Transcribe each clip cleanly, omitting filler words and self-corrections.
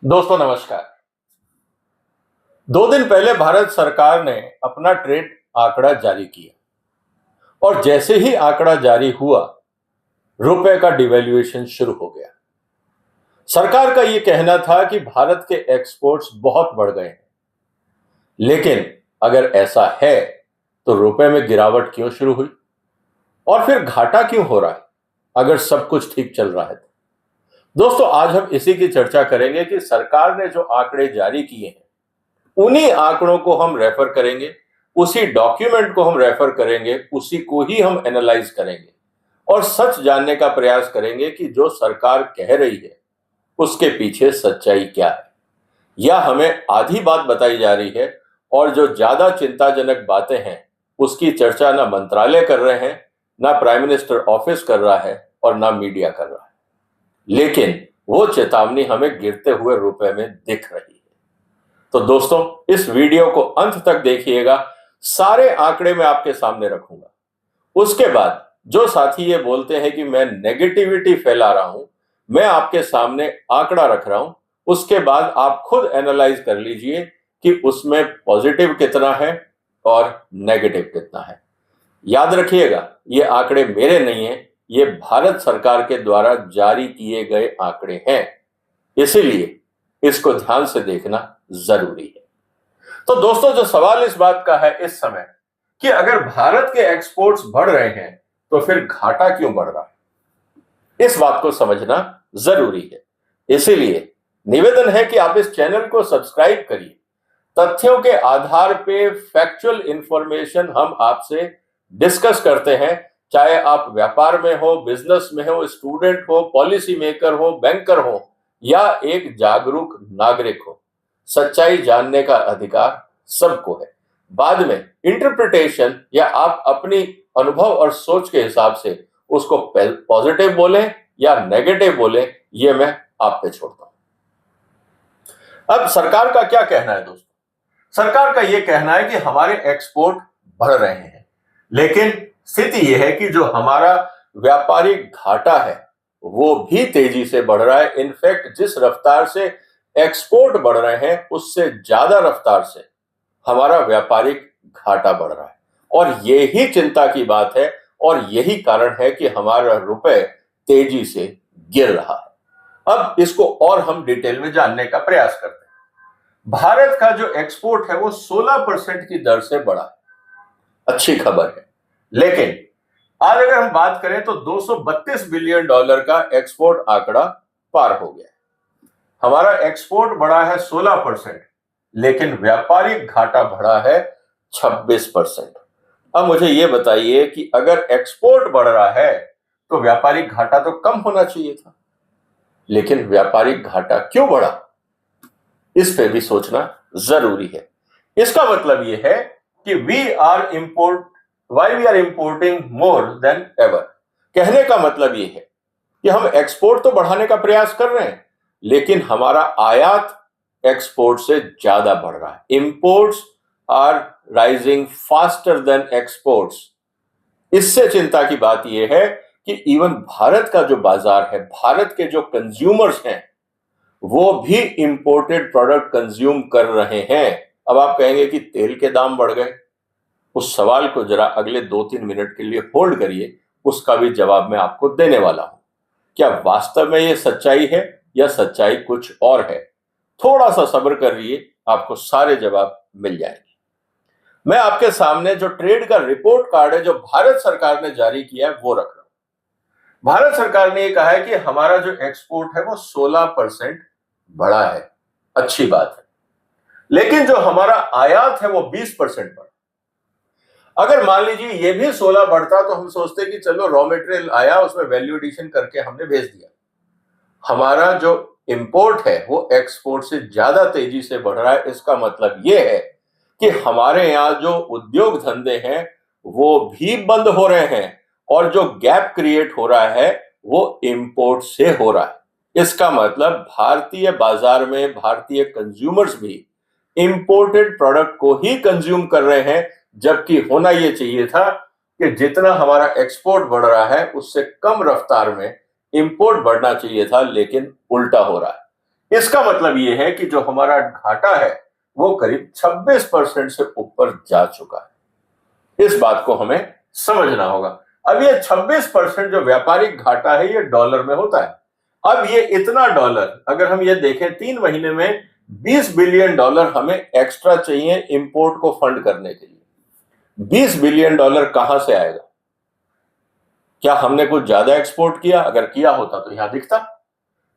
दोस्तों नमस्कार। 2 दिन पहले भारत सरकार ने अपना ट्रेड आंकड़ा जारी किया और जैसे ही आंकड़ा जारी हुआ, रुपए का डिवैल्यूएशन शुरू हो गया। सरकार का यह कहना था कि भारत के एक्सपोर्ट्स बहुत बढ़ गए हैं, लेकिन अगर ऐसा है तो रुपए में गिरावट क्यों शुरू हुई और फिर घाटा क्यों हो रहा है अगर सब कुछ ठीक चल रहा है तो? दोस्तों, आज हम इसी की चर्चा करेंगे कि सरकार ने जो आंकड़े जारी किए हैं, उन्हीं आंकड़ों को हम रेफर करेंगे, उसी डॉक्यूमेंट को हम रेफर करेंगे, उसी को ही हम एनालाइज करेंगे और सच जानने का प्रयास करेंगे कि जो सरकार कह रही है उसके पीछे सच्चाई क्या है, या हमें आधी बात बताई जा रही है और जो ज्यादा चिंताजनक बातें हैं उसकी चर्चा ना मंत्रालय कर रहे हैं, ना प्राइम मिनिस्टर ऑफिस कर रहा है और ना मीडिया कर रहा है, लेकिन वो चेतावनी हमें गिरते हुए रुपए में दिख रही है। तो दोस्तों, इस वीडियो को अंत तक देखिएगा, सारे आंकड़े मैं आपके सामने रखूंगा। उसके बाद जो साथी ये बोलते हैं कि मैं नेगेटिविटी फैला रहा हूं, मैं आपके सामने आंकड़ा रख रहा हूं, उसके बाद आप खुद एनालाइज कर लीजिए कि उसमें पॉजिटिव कितना है और नेगेटिव कितना है। याद रखिएगा, ये आंकड़े मेरे नहीं हैं, ये भारत सरकार के द्वारा जारी किए गए आंकड़े हैं, इसीलिए इसको ध्यान से देखना जरूरी है। तो दोस्तों, जो सवाल इस बात का है इस समय कि अगर भारत के एक्सपोर्ट्स बढ़ रहे हैं तो फिर घाटा क्यों बढ़ रहा है, इस बात को समझना जरूरी है। इसीलिए निवेदन है कि आप इस चैनल को सब्सक्राइब करिए। तथ्यों के आधार पे फैक्चुअल इंफॉर्मेशन हम आपसे डिस्कस करते हैं, चाहे आप व्यापार में हो, बिजनेस में हो, स्टूडेंट हो, पॉलिसी मेकर हो, बैंकर हो या एक जागरूक नागरिक हो। सच्चाई जानने का अधिकार सबको है। बाद में इंटरप्रिटेशन या आप अपनी अनुभव और सोच के हिसाब से उसको पॉजिटिव बोले या नेगेटिव बोले, ये मैं आप पे छोड़ता हूं। अब सरकार का क्या कहना है दोस्तों? सरकार का यह कहना है कि हमारे एक्सपोर्ट बढ़ रहे हैं, लेकिन स्थिति यह है कि जो हमारा व्यापारिक घाटा है वो भी तेजी से बढ़ रहा है। इनफैक्ट जिस रफ्तार से एक्सपोर्ट बढ़ रहे हैं उससे ज्यादा रफ्तार से हमारा व्यापारिक घाटा बढ़ रहा है, और यही चिंता की बात है और यही कारण है कि हमारा रुपए तेजी से गिर रहा है। अब इसको और हम डिटेल में जानने का प्रयास करते हैं। भारत का जो एक्सपोर्ट है वो 16% की दर से बढ़ा है, अच्छी खबर है। लेकिन आज अगर हम बात करें तो $232 बिलियन का एक्सपोर्ट आंकड़ा पार हो गया। हमारा एक्सपोर्ट बढ़ा है 16%, लेकिन व्यापारिक घाटा बढ़ा है 26%। अब मुझे यह बताइए कि अगर एक्सपोर्ट बढ़ रहा है तो व्यापारिक घाटा तो कम होना चाहिए था, लेकिन व्यापारिक घाटा क्यों बढ़ा, इस पे भी सोचना जरूरी है। इसका मतलब यह है कि why we are importing more than ever। कहने का मतलब यह है कि हम एक्सपोर्ट तो बढ़ाने का प्रयास कर रहे हैं, लेकिन हमारा आयात एक्सपोर्ट से ज्यादा बढ़ रहा है। Imports are rising faster than exports. इससे चिंता की बात यह है कि इवन भारत का जो बाजार है, भारत के जो कंज्यूमर्स हैं, वो भी इंपोर्टेड प्रोडक्ट कंज्यूम कर रहे हैं। अब आप कहेंगे कि तेल के दाम बढ़ गए, उस सवाल को जरा अगले 2-3 मिनट के लिए होल्ड करिए, उसका भी जवाब मैं आपको देने वाला हूं। क्या वास्तव में यह सच्चाई है या सच्चाई कुछ और है? थोड़ा सा सब्र करिए, आपको सारे जवाब मिल जाएंगे। मैं आपके सामने जो ट्रेड का रिपोर्ट कार्ड है जो भारत सरकार ने जारी किया है वो रख रहा हूं। भारत सरकार ने यह कहा है कि हमारा जो एक्सपोर्ट है वो 16% बढ़ा है, अच्छी बात है, लेकिन जो हमारा आयात है वो 20% बढ़ा। अगर मान लीजिए ये भी 16 बढ़ता तो हम सोचते कि चलो रॉ मटेरियल आया, उसमें वैल्यू एडिशन करके हमने भेज दिया। हमारा जो इंपोर्ट है वो एक्सपोर्ट से ज्यादा तेजी से बढ़ रहा है। इसका मतलब यह है कि हमारे यहाँ जो उद्योग धंधे हैं वो भी बंद हो रहे हैं, और जो गैप क्रिएट हो रहा है वो इंपोर्ट से हो रहा है। इसका मतलब भारतीय बाजार में भारतीय कंज्यूमर्स भी इंपोर्टेड प्रोडक्ट को ही कंज्यूम कर रहे हैं, जबकि होना यह चाहिए था कि जितना हमारा एक्सपोर्ट बढ़ रहा है उससे कम रफ्तार में इंपोर्ट बढ़ना चाहिए था, लेकिन उल्टा हो रहा है। इसका मतलब यह है कि जो हमारा घाटा है वो करीब 26% से ऊपर जा चुका है। इस बात को हमें समझना होगा। अब ये 26% जो व्यापारिक घाटा है ये डॉलर में होता है। अब ये इतना डॉलर अगर हम ये देखें 3 महीने में 20 बिलियन डॉलर हमें एक्स्ट्रा चाहिए इंपोर्ट को फंड करने के लिए। 20 बिलियन डॉलर कहां से आएगा? क्या हमने कुछ ज्यादा एक्सपोर्ट किया? अगर किया होता तो यहां दिखता।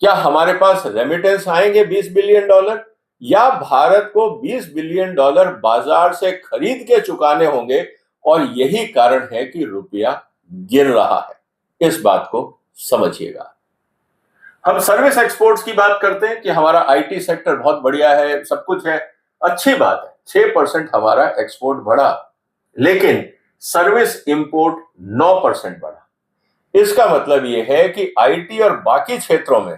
क्या हमारे पास रेमिटेंस आएंगे 20 बिलियन डॉलर, या भारत को 20 बिलियन डॉलर बाजार से खरीद के चुकाने होंगे? और यही कारण है कि रुपया गिर रहा है। इस बात को समझिएगा। हम सर्विस एक्सपोर्ट्स की बात करते हैं कि हमारा आईटी सेक्टर बहुत बढ़िया है, सब कुछ है, अच्छी बात है। 6% हमारा एक्सपोर्ट बढ़ा, लेकिन सर्विस इंपोर्ट 9% बढ़ा। इसका मतलब यह है कि आईटी और बाकी क्षेत्रों में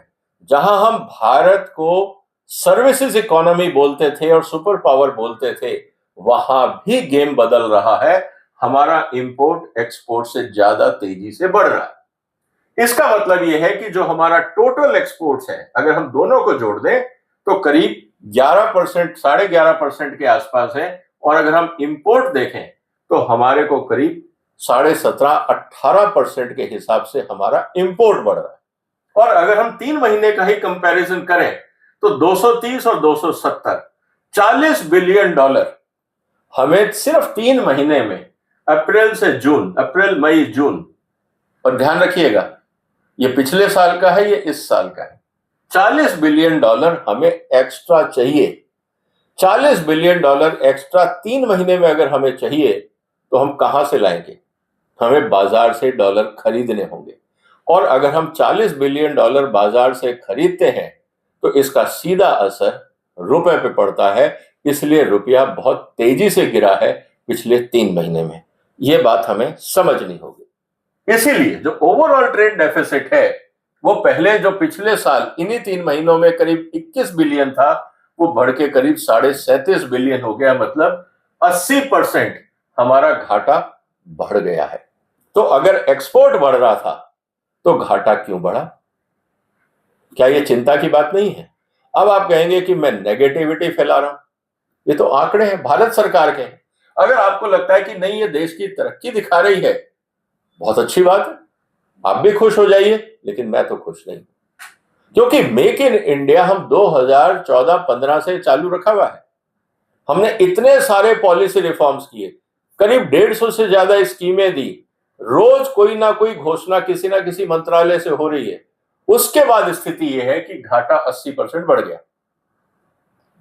जहां हम भारत को सर्विसेज इकोनॉमी बोलते थे और सुपर पावर बोलते थे, वहां भी गेम बदल रहा है। हमारा इंपोर्ट एक्सपोर्ट से ज्यादा तेजी से बढ़ रहा है। इसका मतलब यह है कि जो हमारा टोटल एक्सपोर्ट्स है, अगर हम दोनों को जोड़ दें तो करीब 11%, 11.5% के आसपास है। और अगर हम इंपोर्ट देखें तो हमारे को करीब 17-18% के हिसाब से हमारा इंपोर्ट बढ़ रहा है। और अगर हम 3 महीने का ही कंपैरिजन करें तो 230 और 270, 40 बिलियन डॉलर हमें सिर्फ 3 महीने में, अप्रैल से जून, अप्रैल मई जून, और ध्यान रखिएगा ये पिछले साल का है, ये इस साल का है, 40 बिलियन डॉलर हमें एक्स्ट्रा चाहिए। 40 बिलियन डॉलर एक्स्ट्रा 3 महीने में अगर हमें चाहिए तो हम कहां से लाएंगे? हमें बाजार से डॉलर खरीदने होंगे। और अगर हम 40 बिलियन डॉलर बाजार से खरीदते हैं तो इसका सीधा असर रुपए पे पड़ता है। इसलिए रुपया बहुत तेजी से गिरा है पिछले 3 महीने में। यह बात हमें समझनी होगी। इसीलिए जो ओवरऑल ट्रेड डेफिसिट है वो पहले जो पिछले साल इन्हीं 3 महीनों में करीब 21 बिलियन था, वो बढ़ के करीब 37.5 बिलियन हो गया। मतलब 80% हमारा घाटा बढ़ गया है। तो अगर एक्सपोर्ट बढ़ रहा था तो घाटा क्यों बढ़ा? क्या यह चिंता की बात नहीं है? अब आप कहेंगे कि मैं नेगेटिविटी फैला रहा हूं। ये तो आंकड़े हैं, भारत सरकार के हैं। अगर आपको लगता है कि नहीं ये देश की तरक्की दिखा रही है, बहुत अच्छी बात है, आप भी खुश हो जाइए। लेकिन मैं तो खुश नहीं, क्योंकि मेक इन इंडिया हम 2014-15 से चालू रखा हुआ है। हमने इतने सारे पॉलिसी रिफॉर्म्स किए, करीब 150 से ज्यादा स्कीमें दी, रोज कोई ना कोई घोषणा किसी ना किसी मंत्रालय से हो रही है। उसके बाद स्थिति यह है कि घाटा 80% बढ़ गया।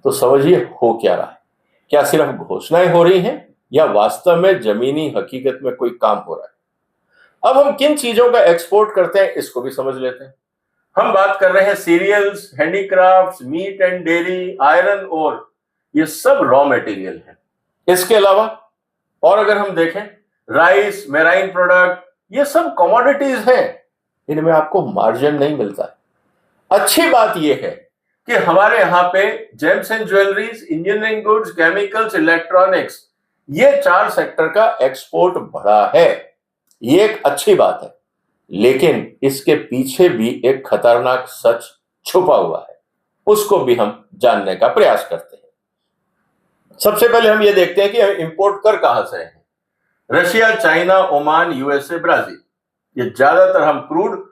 तो समझिए हो क्या रहा है? क्या सिर्फ घोषणाएं हो रही हैं या वास्तव में जमीनी हकीकत में कोई काम हो रहा है? अब हम किन चीजों का एक्सपोर्ट करते हैं इसको भी समझ लेते हैं। हम बात कर रहे हैं cereals, handicrafts, meat and dairy, iron ore, ये सब रॉ मटेरियल है। इसके अलावा और अगर हम देखें राइस, मेराइन प्रोडक्ट, ये सब कमोडिटीज हैं। इनमें आपको मार्जिन नहीं मिलता। अच्छी बात यह है कि हमारे यहां पे James and jewelleries, engineering goods, chemicals, electronics, ये 4 सेक्टर का एक्सपोर्ट बढ़ा है। ये एक अच्छी बात है, लेकिन इसके पीछे भी एक खतरनाक सच छुपा हुआ है। उसको भी हम जानने का प्रयास करते हैं। सबसे पहले हम ये देखते हैं कि हम इंपोर्ट कर कहां से हैं। Russia, China, Oman, USA, Brazil, ये ज्यादातर हम क्रूड,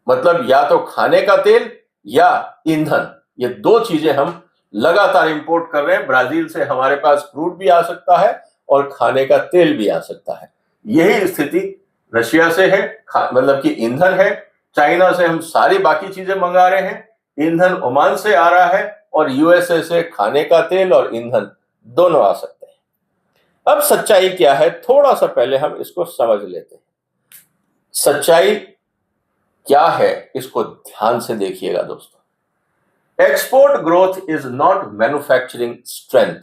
मतलब या तो खाने का तेल या ईंधन, ये 2 चीजें हम लगातार इंपोर्ट कर रहे हैं। ब्राजील से हमारे पास क्रूड भी आ सकता है और खाने का तेल भी आ सकता है। यही स्थिति रशिया से है, मतलब कि ईंधन है। चाइना से हम सारी बाकी चीजें मंगा रहे हैं, ईंधन ओमान से आ रहा है, और यूएसए से खाने का तेल और ईंधन दोनों आ सकते हैं। अब सच्चाई क्या है, थोड़ा सा पहले हम इसको समझ लेते हैं। सच्चाई क्या है इसको ध्यान से देखिएगा दोस्तों। Export growth is not manufacturing strength.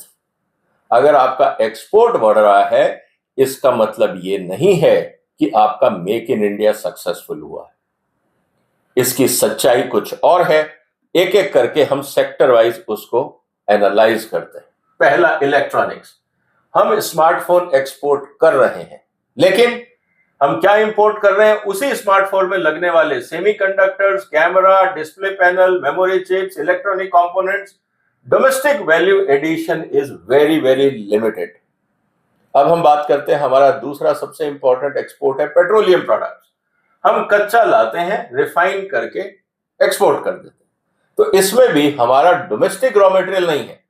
अगर आपका एक्सपोर्ट बढ़ रहा है इसका मतलब ये नहीं है कि आपका मेक इन इंडिया सक्सेसफुल हुआ है। इसकी सच्चाई कुछ और है। एक एक करके हम सेक्टर वाइज उसको एनालाइज करते हैं। पहला, इलेक्ट्रॉनिक्स। हम स्मार्टफोन एक्सपोर्ट कर रहे हैं, लेकिन हम क्या इंपोर्ट कर रहे हैं? उसी स्मार्टफोन में लगने वाले semiconductors, camera, display panel, memory chips, electronic components. Domestic value addition is very very limited. अब हम बात करते हैं, हमारा दूसरा सबसे इंपॉर्टेंट एक्सपोर्ट है पेट्रोलियम प्रोडक्ट्स। हम कच्चा लाते हैं, रिफाइन करके एक्सपोर्ट कर देते हैं। तो इसमें भी हमारा डोमेस्टिक रॉ मटेरियल नहीं है,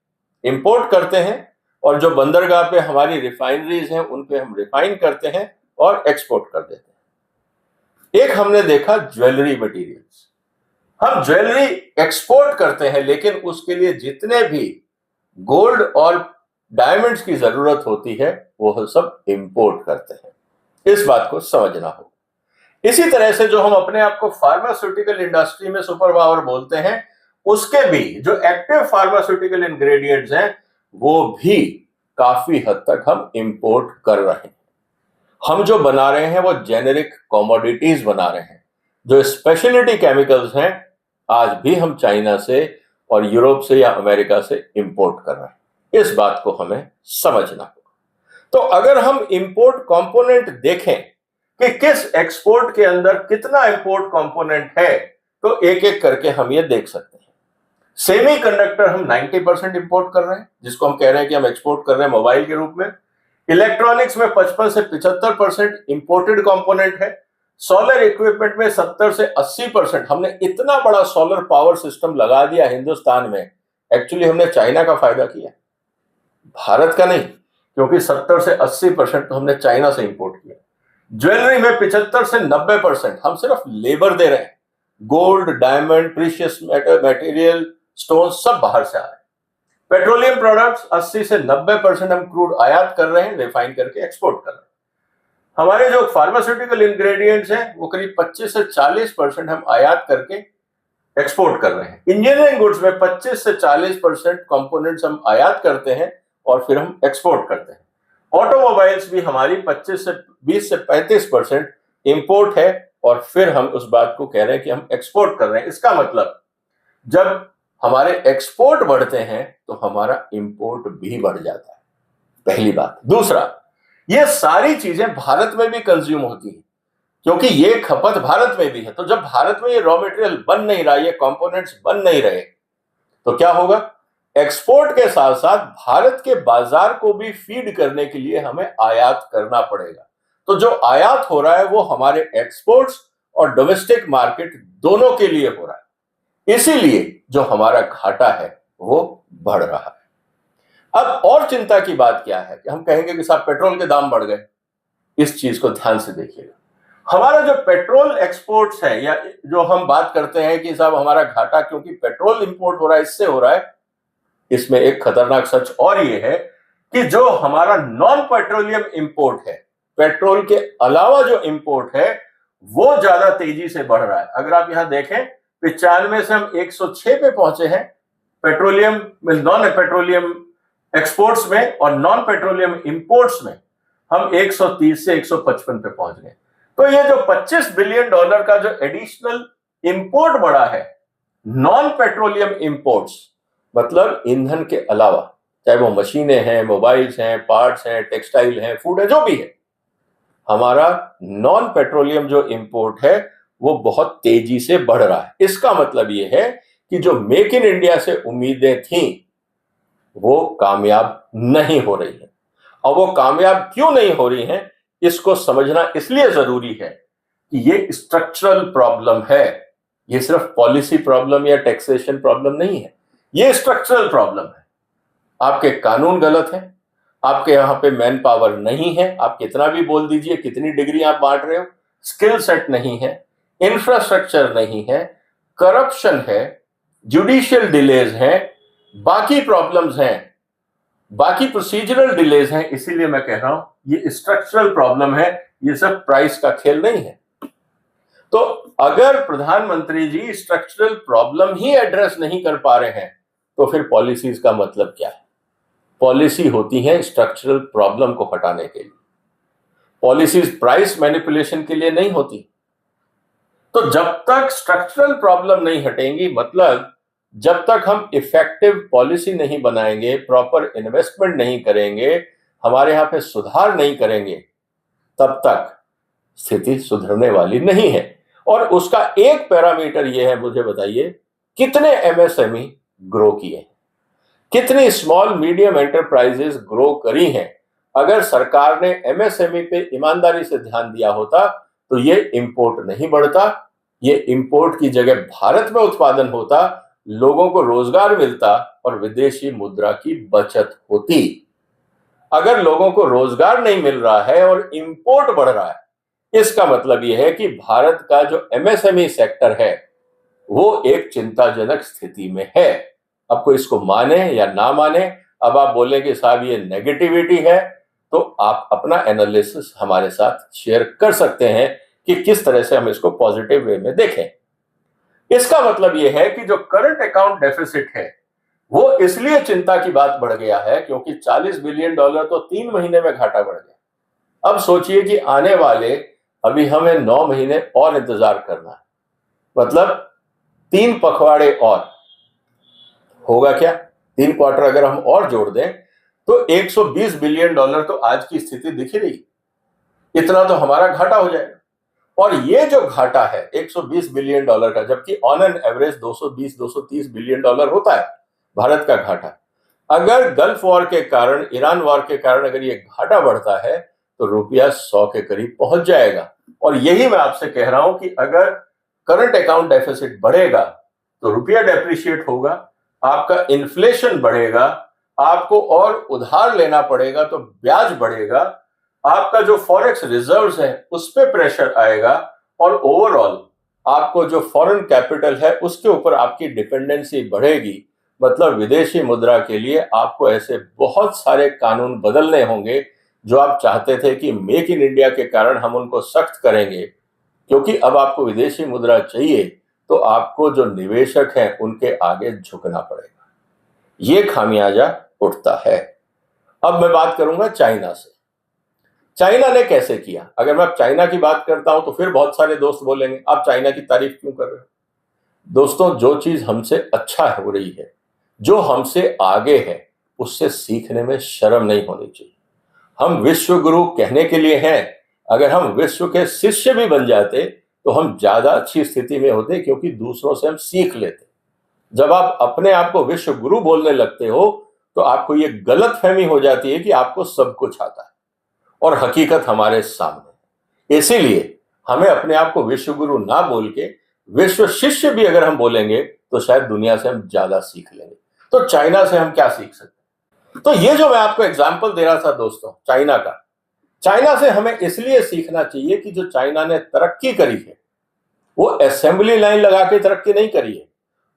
इंपोर्ट करते हैं और जो बंदरगाह पे हमारी रिफाइनरीज हैं उन पे हम रिफाइन करते हैं और एक्सपोर्ट कर देते हैं। एक हमने देखा ज्वेलरी मटेरियल्स। हम ज्वेलरी एक्सपोर्ट करते हैं, लेकिन उसके लिए जितने भी गोल्ड और डायमंड्स की जरूरत होती है वो सब इंपोर्ट करते हैं। इस बात को समझना होगा। इसी तरह से जो हम अपने आप को फार्मास्यूटिकल इंडस्ट्री में सुपर पावर बोलते हैं, उसके भी जो एक्टिव फार्मास्यूटिकल इंग्रेडिएंट्स हैं वो भी काफी हद तक हम इंपोर्ट कर रहे हैं। हम जो बना रहे हैं वो जेनेरिक कमोडिटीज बना रहे हैं। जो स्पेशलिटी केमिकल्स हैं आज भी हम चाइना से और यूरोप से या अमेरिका से इंपोर्ट कर रहे हैं। इस बात को हमें समझना होगा। तो अगर हम इंपोर्ट कंपोनेंट देखें कि किस एक्सपोर्ट के अंदर कितना इंपोर्ट कंपोनेंट है, तो एक एक करके हम ये देख सकते हैं। सेमीकंडक्टर हम 90% इंपोर्ट कर रहे हैं, जिसको हम कह रहे हैं कि हम एक्सपोर्ट कर रहे हैं मोबाइल के रूप में। इलेक्ट्रॉनिक्स में 55 से 75% इंपोर्टेड कंपोनेंट है। सोलर इक्विपमेंट में 70 से 80%। हमने इतना बड़ा सोलर पावर सिस्टम लगा दिया हिंदुस्तान में, एक्चुअली हमने चाइना का फायदा किया, भारत का नहीं, क्योंकि 70 से 80% तो हमने चाइना से इंपोर्ट किया। ज्वेलरी में 75 से 90% हम सिर्फ लेबर दे रहे हैं। Gold, diamond, precious metal, material, stone सब बाहर से आ रहे हैं। पेट्रोलियम प्रोडक्ट्स 80 से 90% हम क्रूड आयात कर रहे हैं, रिफाइन करके एक्सपोर्ट कर रहे हैं। हमारे जो फार्मास्यूटिकल इंग्रेडिएंट्स हैं वो करीब 25 से 40% हम आयात करके एक्सपोर्ट कर रहे हैं। इंजीनियरिंग गुड्स में 25 से 40% कंपोनेंट्स हम आयात करते हैं और फिर हम एक्सपोर्ट करते हैं। ऑटोमोबाइल्स भी हमारी 25 से 20 से 35% इंपोर्ट है और फिर हम उस बात को कह रहे हैं कि हम एक्सपोर्ट कर रहे हैं। इसका मतलब जब हमारे एक्सपोर्ट बढ़ते हैं तो हमारा इंपोर्ट भी बढ़ जाता है, पहली बात। दूसरा, ये सारी चीजें भारत में भी कंज्यूम होती हैं, क्योंकि ये खपत भारत में भी है। तो जब भारत में ये रॉ मटेरियल बन नहीं रहा, ये कंपोनेंट्स बन नहीं रहे, तो क्या होगा? एक्सपोर्ट के साथ साथ भारत के बाजार को भी फीड करने के लिए हमें आयात करना पड़ेगा। तो जो आयात हो रहा है वो हमारे एक्सपोर्ट्स और डोमेस्टिक मार्केट दोनों के लिए हो रहा है, इसीलिए जो हमारा घाटा है वो बढ़ रहा है। अब और चिंता की बात क्या है कि हम कहेंगे कि साहब पेट्रोल के दाम बढ़ गए। इस चीज को ध्यान से देखिएगा। हमारा जो पेट्रोल एक्सपोर्ट्स है, या जो हम बात करते हैं कि साहब हमारा घाटा क्योंकि पेट्रोल इंपोर्ट हो रहा है, इससे हो रहा है, इसमें एक खतरनाक सच और ये है कि जो हमारा नॉन पेट्रोलियम इंपोर्ट है, पेट्रोल के अलावा जो इंपोर्ट है, वो ज्यादा तेजी से बढ़ रहा है। अगर आप यहां देखें, 95 से हम 106 पे पहुंचे हैं पेट्रोलियम में, नॉन पेट्रोलियम एक्सपोर्ट्स में, और नॉन पेट्रोलियम इंपोर्ट्स में हम 130 से 155 पे पहुंच गए। तो ये जो $25 बिलियन का जो एडिशनल इंपोर्ट बढ़ा है, नॉन पेट्रोलियम इंपोर्ट्स मतलब ईंधन के अलावा, चाहे वो मशीनें हैं, मोबाइल्स हैं, पार्ट्स हैं, टेक्सटाइल हैं, फूड है, जो भी है, हमारा नॉन पेट्रोलियम जो इंपोर्ट है वो बहुत तेजी से बढ़ रहा है। इसका मतलब ये है कि जो मेक इन इंडिया से उम्मीदें थी वो कामयाब नहीं हो रही है। और वो कामयाब क्यों नहीं हो रही है, इसको समझना इसलिए जरूरी है कि ये स्ट्रक्चरल प्रॉब्लम है। ये सिर्फ पॉलिसी प्रॉब्लम या टैक्सेशन प्रॉब्लम नहीं है, ये स्ट्रक्चरल प्रॉब्लम है। आपके कानून गलत है, आपके यहां पे मैन पावर नहीं है, आप कितना भी बोल दीजिए, कितनी डिग्री आप बांट रहे हो, स्किल सेट नहीं है, इंफ्रास्ट्रक्चर नहीं है, करप्शन है, जुडिशियल डिलेज हैं, बाकी प्रॉब्लम्स हैं, बाकी प्रोसीजरल डिलेज हैं। इसीलिए मैं कह रहा हूं ये स्ट्रक्चरल प्रॉब्लम है, ये सब प्राइस का खेल नहीं है। तो अगर प्रधानमंत्री जी स्ट्रक्चरल प्रॉब्लम ही एड्रेस नहीं कर पा रहे हैं, तो फिर पॉलिसीज का मतलब क्या है? पॉलिसी होती है स्ट्रक्चरल प्रॉब्लम को हटाने के लिए, पॉलिसीज प्राइस मैनिपुलेशन के लिए नहीं होती। तो जब तक स्ट्रक्चरल प्रॉब्लम नहीं हटेंगी, मतलब जब तक हम इफेक्टिव पॉलिसी नहीं बनाएंगे, प्रॉपर इन्वेस्टमेंट नहीं करेंगे, हमारे यहां पे सुधार नहीं करेंगे, तब तक स्थिति सुधरने वाली नहीं है। और उसका एक पैरामीटर यह है, मुझे बताइए कितने एमएसएमई ग्रो किए, कितनी स्मॉल मीडियम एंटरप्राइजेस ग्रो करी हैं। अगर सरकार ने एमएसएमई पे ईमानदारी से ध्यान दिया होता तो ये इंपोर्ट नहीं बढ़ता, ये इंपोर्ट की जगह भारत में उत्पादन होता, लोगों को रोजगार मिलता और विदेशी मुद्रा की बचत होती। अगर लोगों को रोजगार नहीं मिल रहा है और इंपोर्ट बढ़ रहा है, इसका मतलब यह है कि भारत का जो एमएसएमई सेक्टर है वो एक चिंताजनक स्थिति में है। अब कोई इसको माने या ना माने, अब आप बोलेंगे साहब ये नेगेटिविटी है, तो आप अपना एनालिसिस हमारे साथ शेयर कर सकते हैं कि किस तरह से हम इसको पॉजिटिव वे में देखें। इसका मतलब यह है कि जो करंट अकाउंट डेफिसिट है वो इसलिए चिंता की बात बढ़ गया है क्योंकि $40 बिलियन तो 3 महीने में घाटा बढ़ गया। अब सोचिए कि आने वाले अभी हमें 9 महीने और इंतजार करना है, मतलब 3 पखवाड़े और होगा क्या, 3 क्वार्टर अगर हम और जोड़ दें तो $120 बिलियन तो आज की स्थिति दिख ही रही, इतना तो हमारा घाटा हो जाएगा। और ये जो घाटा है $120 बिलियन का, जबकि ऑन एन एवरेज 220-230 बिलियन होता है भारत का घाटा, अगर गल्फ वॉर के कारण, ईरान वॉर के कारण अगर ये घाटा बढ़ता है तो रुपया 100 के करीब पहुंच जाएगा। और यही मैं आपसे कह रहा हूं कि अगर करंट अकाउंट डेफिसिट बढ़ेगा तो रुपया डेप्रिशिएट होगा, आपका इन्फ्लेशन बढ़ेगा, आपको और उधार लेना पड़ेगा तो ब्याज बढ़ेगा, आपका जो फॉरेक्स रिजर्व्स है उस पर प्रेशर आएगा और ओवरऑल आपको जो फॉरेन कैपिटल है उसके ऊपर आपकी डिपेंडेंसी बढ़ेगी। मतलब विदेशी मुद्रा के लिए आपको ऐसे बहुत सारे कानून बदलने होंगे जो आप चाहते थे कि मेक इन इंडिया के कारण हम उनको सख्त करेंगे, क्योंकि अब आपको विदेशी मुद्रा चाहिए तो आपको जो निवेशक हैं उनके आगे झुकना पड़ेगा। ये खामियाजा उठता है। अब मैं बात करूंगा चाइना से। चाइना ने कैसे किया? अगर मैं अब चाइना की बात करता हूं तो फिर बहुत सारे दोस्त बोलेंगे आप चाइना की तारीफ क्यों कर रहे हो? दोस्तों, जो चीज हमसे अच्छा हो रही है, जो हमसे आगे है, उससे सीखने में शर्म नहीं होनी चाहिए। हम विश्व गुरु कहने के लिए हैं, अगर हम विश्व के शिष्य भी बन जाते तो हम ज्यादा अच्छी स्थिति में होते, क्योंकि दूसरों से हम सीख लेते। जब आप अपने आप को विश्व गुरु बोलने लगते हो तो आपको ये गलतफहमी हो जाती है कि आपको सब कुछ आता है और हकीकत हमारे सामने। इसीलिए हमें अपने आप को विश्व गुरु ना बोल के विश्व शिष्य भी अगर हम बोलेंगे तो शायद दुनिया से हम ज्यादा सीख लेंगे। तो चाइना से हम क्या सीख सकते हैं? तो ये जो मैं आपको एग्जाम्पल दे रहा था दोस्तों चाइना का, चाइना से हमें इसलिए सीखना चाहिए कि जो चाइना ने तरक्की करी है वो असेंबली लाइन लगा के तरक्की नहीं करी है।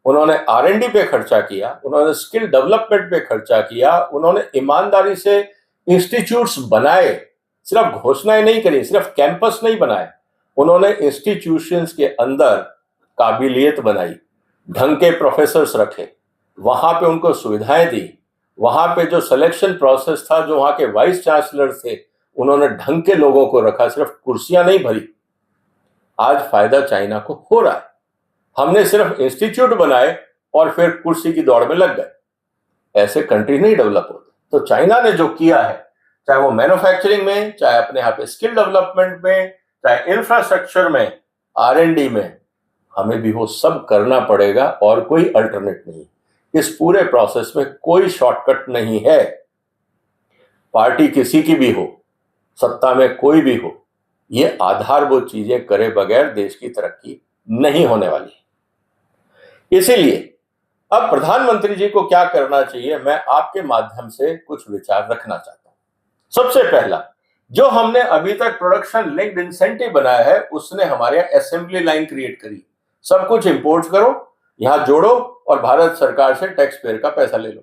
उन्होंने R&D पे खर्चा किया, उन्होंने स्किल डेवलपमेंट पे खर्चा किया, उन्होंने ईमानदारी से इंस्टीट्यूट्स बनाए, सिर्फ घोषणाएं नहीं करी, सिर्फ कैंपस नहीं बनाए, उन्होंने इंस्टीट्यूशंस के अंदर काबिलियत बनाई, ढंग के प्रोफेसर्स रखे, वहां पे उनको सुविधाएं दी, वहां पे जो सिलेक्शन प्रोसेस था, जो वहां के वाइस चांसलर थे, उन्होंने ढंग के लोगों को रखा, सिर्फ कुर्सियां नहीं भरी। आज फायदा चाइना को हो रहा है। हमने सिर्फ इंस्टीट्यूट बनाए और फिर कुर्सी की दौड़ में लग गए, ऐसे कंट्री नहीं डेवलप होते। तो चाइना ने जो किया है, चाहे वो मैन्युफैक्चरिंग में, चाहे अपने यहाँ पे स्किल डेवलपमेंट में, चाहे इंफ्रास्ट्रक्चर में, R&D में, हमें भी वो सब करना पड़ेगा और कोई अल्टरनेट नहीं। इस पूरे प्रोसेस में कोई शॉर्टकट नहीं है। पार्टी किसी की भी हो, सत्ता में कोई भी हो, ये आधारभूत चीजें करे बगैर देश की तरक्की नहीं होने वाली। इसीलिए अब प्रधानमंत्री जी को क्या करना चाहिए, मैं आपके माध्यम से कुछ विचार रखना चाहता हूं। सबसे पहला, जो हमने अभी तक प्रोडक्शन लिंक्ड इंसेंटिव बनाया है उसने हमारे यहां असेंबली लाइन क्रिएट करी। सब कुछ इंपोर्ट करो, यहां जोड़ो और भारत सरकार से टैक्स पेयर का पैसा ले लो।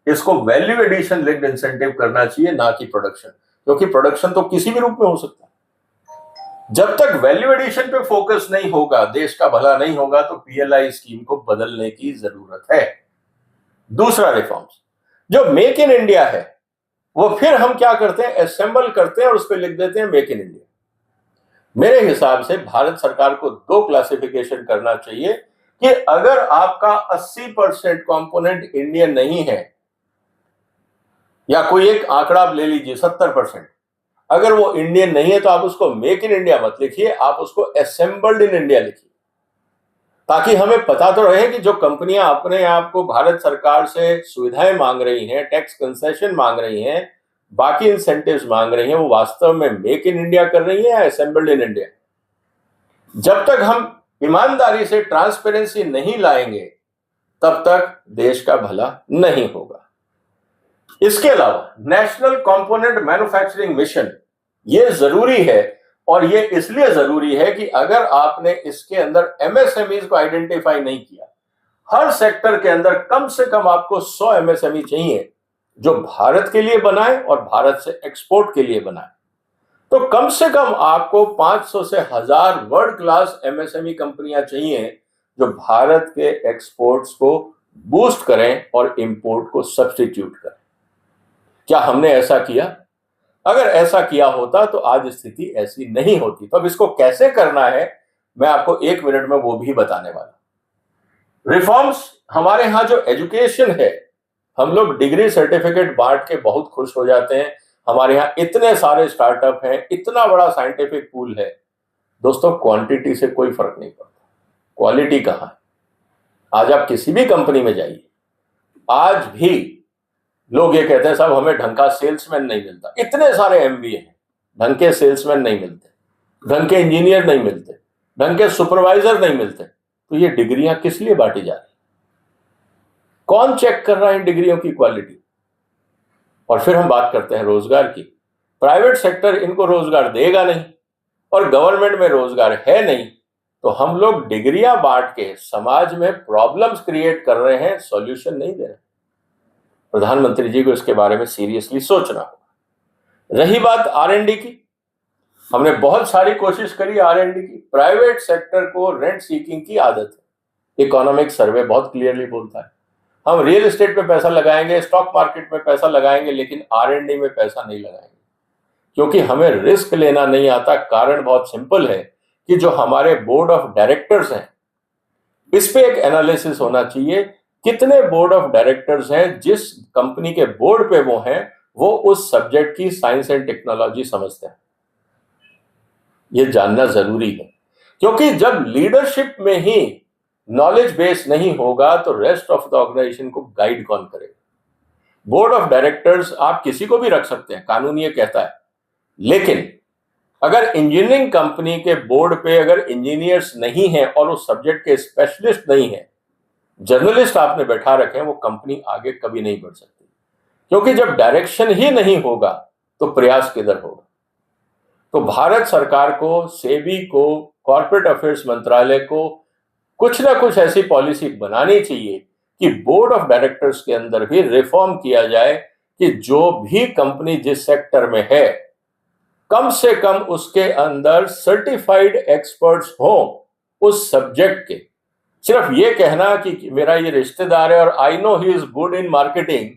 इसको वैल्यू एडिशन लिंक्ड इंसेंटिव करना चाहिए, ना कि प्रोडक्शन, क्योंकि प्रोडक्शन तो किसी भी रूप में हो सकता है। जब तक वैल्यू एडिशन पे फोकस नहीं होगा, देश का भला नहीं होगा, तो PLI स्कीम को बदलने की जरूरत है। दूसरा रिफॉर्म्स, जो मेक इन इंडिया है वो फिर हम क्या करते हैं, असेंबल करते हैं और उस पर लिख देते हैं मेक इन इंडिया। मेरे हिसाब से भारत सरकार को 2 क्लासिफिकेशन करना चाहिए कि अगर आपका 80% कंपोनेंट इंडियन नहीं है, या कोई एक आंकड़ा आप ले लीजिए 70%, अगर वो इंडियन नहीं है तो आप उसको मेक इन इंडिया मत लिखिए, आप उसको असेंबल्ड इन इंडिया लिखिए, ताकि हमें पता तो रहे कि जो कंपनियां अपने आप को भारत सरकार से सुविधाएं मांग रही हैं, टैक्स कंसेशन मांग रही हैं, बाकी इंसेंटिव्स मांग रही हैं, वो वास्तव में मेक इन इंडिया कर रही हैं या असेंबल्ड इन इंडिया। जब तक हम ईमानदारी से ट्रांसपेरेंसी नहीं लाएंगे तब तक देश का भला नहीं होगा। इसके अलावा नेशनल कंपोनेंट मैन्युफैक्चरिंग मिशन ये जरूरी है, और ये इसलिए जरूरी है कि अगर आपने इसके अंदर एमएसएमई को आइडेंटिफाई नहीं किया, हर सेक्टर के अंदर कम से कम आपको 100 एमएसएमई चाहिए जो भारत के लिए बनाए और भारत से एक्सपोर्ट के लिए बनाए। तो कम से कम आपको 500 से 1000 वर्ल्ड क्लास एमएसएमई कंपनियां चाहिए जो भारत के एक्सपोर्ट्स को बूस्ट करें और इंपोर्ट को सब्स्टिट्यूट करें। क्या हमने ऐसा किया? अगर ऐसा किया होता तो आज स्थिति ऐसी नहीं होती। तो अब इसको कैसे करना है मैं आपको 1 मिनट में वो भी बताने वाला। रिफॉर्म्स, हमारे यहां जो एजुकेशन है, हम लोग डिग्री सर्टिफिकेट बांट के बहुत खुश हो जाते हैं, हमारे यहाँ इतने सारे स्टार्टअप हैं, इतना बड़ा साइंटिफिक पूल है। दोस्तों, क्वांटिटी से कोई फर्क नहीं पड़ता, क्वालिटी कहां है? आज आप किसी भी कंपनी में जाइए, आज भी लोग ये कहते हैं साहब हमें ढंग का सेल्समैन नहीं मिलता। इतने सारे एमबीए हैं, ढंग के सेल्समैन नहीं मिलते, ढंग के इंजीनियर नहीं मिलते, ढंग के सुपरवाइजर नहीं मिलते। तो ये डिग्रियां किस लिए बांटी जा रही? कौन चेक कर रहा है इन डिग्रियों की क्वालिटी? और फिर हम बात करते हैं रोजगार की। प्राइवेट सेक्टर इनको रोजगार देगा नहीं और गवर्नमेंट में रोजगार है नहीं, तो हम लोग डिग्रियां बांट के समाज में प्रॉब्लम्स क्रिएट कर रहे हैं, सॉल्यूशन नहीं दे रहे। प्रधानमंत्री जी को इसके बारे में सीरियसली सोचना होगा। रही बात आरएनडी की, हमने बहुत सारी कोशिश करी आरएनडी की। प्राइवेट सेक्टर को रेंट सीकिंग की आदत है। इकोनॉमिक सर्वे बहुत क्लियरली बोलता है हम रियल एस्टेट पे पैसा लगाएंगे, स्टॉक मार्केट में पैसा लगाएंगे, लेकिन आरएनडी में पैसा नहीं लगाएंगे, क्योंकि हमें रिस्क लेना नहीं आता। कारण बहुत सिंपल है कि जो हमारे बोर्ड ऑफ डायरेक्टर्स हैं, इस पे एक एनालिसिस होना चाहिए। कितने बोर्ड ऑफ डायरेक्टर्स हैं, जिस कंपनी के बोर्ड पे वो हैं, वो उस सब्जेक्ट की साइंस एंड टेक्नोलॉजी समझते हैं। ये जानना जरूरी है, क्योंकि जब लीडरशिप में ही नॉलेज बेस नहीं होगा तो रेस्ट ऑफ द ऑर्गेनाइजेशन को गाइड कौन करेगा? बोर्ड ऑफ डायरेक्टर्स आप किसी को भी रख सकते हैं, कानून ये कहता है, लेकिन अगर इंजीनियरिंग कंपनी के बोर्ड पे अगर इंजीनियर्स नहीं हैं और उस सब्जेक्ट के स्पेशलिस्ट नहीं है, जर्नलिस्ट आपने बैठा रखे हैं, वो कंपनी आगे कभी नहीं बढ़ सकती। क्योंकि जब डायरेक्शन ही नहीं होगा तो प्रयास किधर होगा? तो भारत सरकार को, सेबी को, कॉर्पोरेट अफेयर्स मंत्रालय को कुछ ना कुछ ऐसी पॉलिसी बनानी चाहिए कि बोर्ड ऑफ डायरेक्टर्स के अंदर भी रिफॉर्म किया जाए कि जो भी कंपनी जिस सेक्टर में है, कम से कम उसके अंदर सर्टिफाइड एक्सपर्ट्स हो उस सब्जेक्ट के। सिर्फ ये कहना कि मेरा ये रिश्तेदार है और I know he is good in marketing,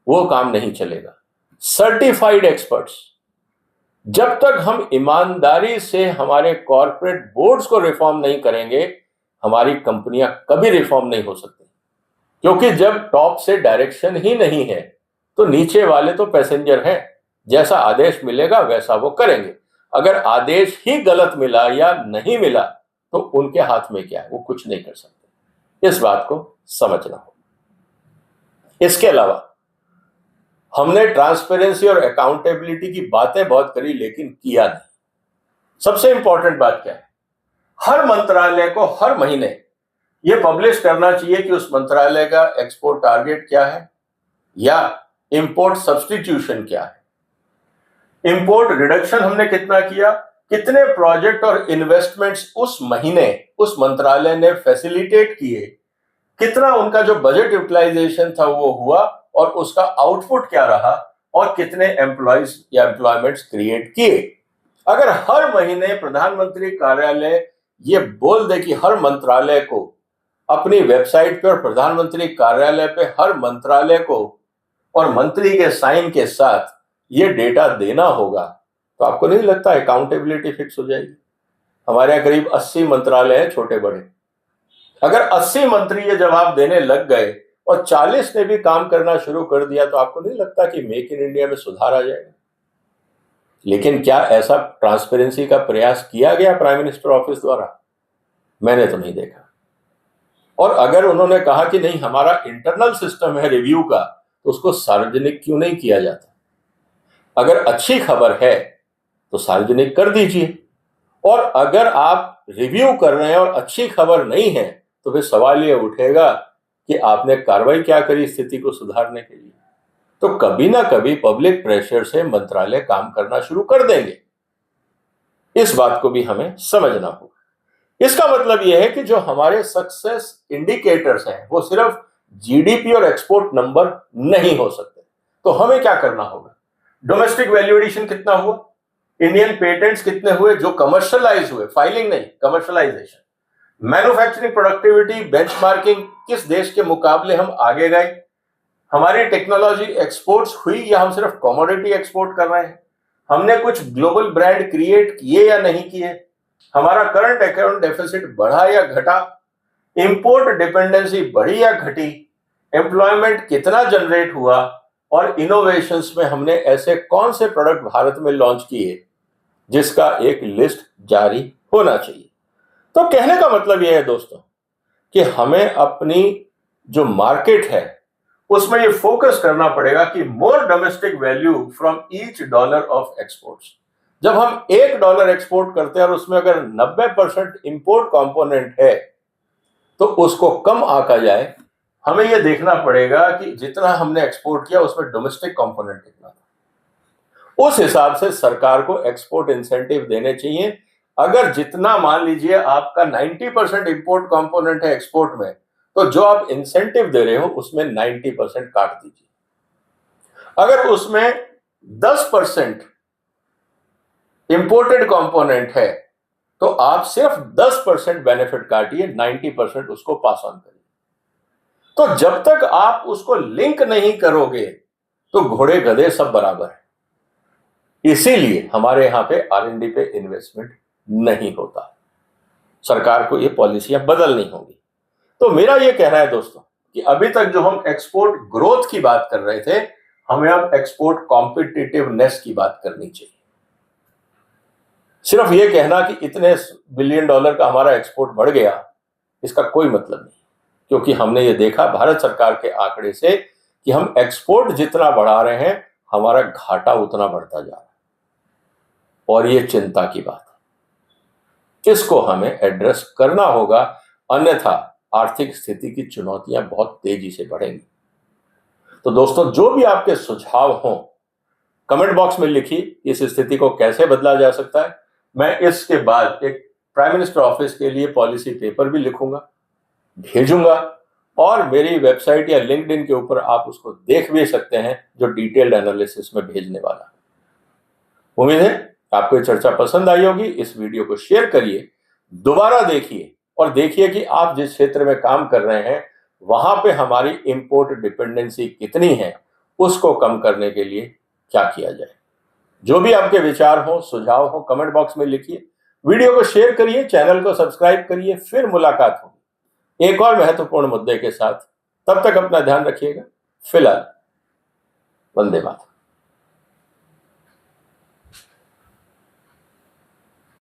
वो काम नहीं चलेगा। Certified experts. जब तक हम ईमानदारी से हमारे कॉर्पोरेट बोर्ड्स को रिफॉर्म नहीं करेंगे, हमारी कंपनियां कभी रिफॉर्म नहीं हो सकती। क्योंकि जब टॉप से डायरेक्शन ही नहीं है तो नीचे वाले तो पैसेंजर हैं, जैसा आदेश मिलेगा वैसा वो करेंगे। अगर आदेश ही गलत मिला या नहीं मिला तो उनके हाथ में क्या है, वो कुछ नहीं कर सकते। इस बात को समझना हो। इसके अलावा हमने ट्रांसपेरेंसी और अकाउंटेबिलिटी की बातें बहुत करी, लेकिन किया नहीं। सबसे इंपॉर्टेंट बात क्या है? हर मंत्रालय को हर महीने यह पब्लिश करना चाहिए कि उस मंत्रालय का एक्सपोर्ट टारगेट क्या है या इंपोर्ट सब्स्टिट्यूशन क्या है, इंपोर्ट रिडक्शन हमने कितना किया, कितने प्रोजेक्ट और इन्वेस्टमेंट्स उस महीने उस मंत्रालय ने फैसिलिटेट किए, कितना उनका जो बजट यूटिलाइजेशन था वो हुआ और उसका आउटपुट क्या रहा, और कितने एम्प्लॉयज या एम्प्लॉयमेंट्स क्रिएट किए। अगर हर महीने प्रधानमंत्री कार्यालय ये बोल दे कि हर मंत्रालय को अपनी वेबसाइट पे और प्रधानमंत्री कार्यालय पे हर मंत्रालय को और मंत्री के साइन के साथ ये डेटा देना होगा, तो आपको नहीं लगता अकाउंटेबिलिटी फिक्स हो जाएगी? हमारे यहाँ करीब 80 मंत्रालय हैं, छोटे बड़े। अगर 80 मंत्री ये जवाब देने लग गए और 40 ने भी काम करना शुरू कर दिया, तो आपको नहीं लगता कि मेक इन इंडिया में सुधार आ जाएगा? लेकिन क्या ऐसा ट्रांसपेरेंसी का प्रयास किया गया प्राइम मिनिस्टर ऑफिस द्वारा? मैंने तो नहीं देखा। और अगर उन्होंने कहा कि नहीं, हमारा इंटरनल सिस्टम है रिव्यू का, तो उसको सार्वजनिक क्यों नहीं किया जाता? अगर अच्छी खबर है तो सार्वजनिक कर दीजिए, और अगर आप रिव्यू कर रहे हैं और अच्छी खबर नहीं है तो फिर सवाल ये उठेगा कि आपने कार्रवाई क्या करी स्थिति को सुधारने के लिए? तो कभी ना कभी पब्लिक प्रेशर से मंत्रालय काम करना शुरू कर देंगे, इस बात को भी हमें समझना होगा। इसका मतलब यह है कि जो हमारे सक्सेस इंडिकेटर्स हैं वो सिर्फ जीडीपी और एक्सपोर्ट नंबर नहीं हो सकते। तो हमें क्या करना होगा? डोमेस्टिक वैल्यू एडिशन कितना हुआ, इंडियन पेटेंट्स कितने हुए जो कमर्शियलाइज हुए, फाइलिंग नहीं, कमर्शियलाइजेशन, मैन्युफैक्चरिंग प्रोडक्टिविटी बेंचमार्किंग, किस देश के मुकाबले हम आगे गए, हमारी टेक्नोलॉजी एक्सपोर्ट्स हुई या हम सिर्फ कमोडिटी एक्सपोर्ट कर रहे हैं, हमने कुछ ग्लोबल ब्रांड क्रिएट किए या नहीं किए, हमारा करंट अकाउंट डेफिसिट बढ़ा या घटा, इंपोर्ट डिपेंडेंसी बढ़ी या घटी, एम्प्लॉयमेंट कितना जनरेट हुआ, और इनोवेशंस में हमने ऐसे कौन से प्रोडक्ट भारत में लॉन्च किए जिसका एक लिस्ट जारी होना चाहिए। तो कहने का मतलब यह है दोस्तों कि हमें अपनी जो मार्केट है उसमें ये फोकस करना पड़ेगा कि more domestic value from each dollar of exports. जब हम $1 एक्सपोर्ट करते हैं और उसमें अगर 90% इंपोर्ट कंपोनेंट है तो उसको कम आंका जाए। हमें यह देखना पड़ेगा कि जितना हमने एक्सपोर्ट किया उसमें डोमेस्टिक कंपोनेंट कितना था, उस हिसाब से सरकार को एक्सपोर्ट इंसेंटिव देने चाहिए। अगर जितना मान लीजिए आपका 90% इंपोर्ट कंपोनेंट है एक्सपोर्ट में, तो जो आप इंसेंटिव दे रहे हो उसमें 90% काट दीजिए। अगर उसमें 10% इंपोर्टेड कंपोनेंट है तो आप सिर्फ 10% बेनिफिट काटिए, 90% उसको पास ऑन करिए। तो जब तक आप उसको लिंक नहीं करोगे तो घोड़े गधे सब बराबर है। इसीलिए हमारे यहां पे R&D पे इन्वेस्टमेंट नहीं होता। सरकार को ये पॉलिसियां बदलनी होंगी। तो मेरा ये कहना है दोस्तों कि अभी तक जो हम एक्सपोर्ट ग्रोथ की बात कर रहे थे, हमें अब एक्सपोर्ट कॉम्पिटिटिवनेस की बात करनी चाहिए। सिर्फ ये कहना कि इतने $1 बिलियन का हमारा एक्सपोर्ट बढ़ गया, इसका कोई मतलब नहीं, क्योंकि हमने ये देखा भारत सरकार के आंकड़े से कि हम एक्सपोर्ट जितना बढ़ा रहे हैं हमारा घाटा उतना बढ़ता जा रहा है, और ये चिंता की बात है। इसको हमें एड्रेस करना होगा, अन्यथा आर्थिक स्थिति की चुनौतियां बहुत तेजी से बढ़ेंगी। तो दोस्तों, जो भी आपके सुझाव हों कमेंट बॉक्स में लिखिए, इस स्थिति को कैसे बदला जा सकता है। मैं इसके बाद एक प्राइम मिनिस्टर ऑफिस के लिए पॉलिसी पेपर भी लिखूंगा, भेजूंगा, और मेरी वेबसाइट या लिंक्डइन के ऊपर आप उसको देख भी सकते हैं, जो डिटेल्ड एनालिसिस में भेजने वाला। उम्मीद है आपको ये चर्चा पसंद आई होगी। इस वीडियो को शेयर करिए, दोबारा देखिए और देखिए कि आप जिस क्षेत्र में काम कर रहे हैं वहां पे हमारी इंपोर्ट डिपेंडेंसी कितनी है, उसको कम करने के लिए क्या किया जाए। जो भी आपके विचार हो, सुझाव हो, कमेंट बॉक्स में लिखिए, वीडियो को शेयर करिए, चैनल को सब्सक्राइब करिए। फिर मुलाकात होगी एक और महत्वपूर्ण मुद्दे के साथ। तब तक अपना ध्यान रखिएगा। फिलहाल वंदे मातरम।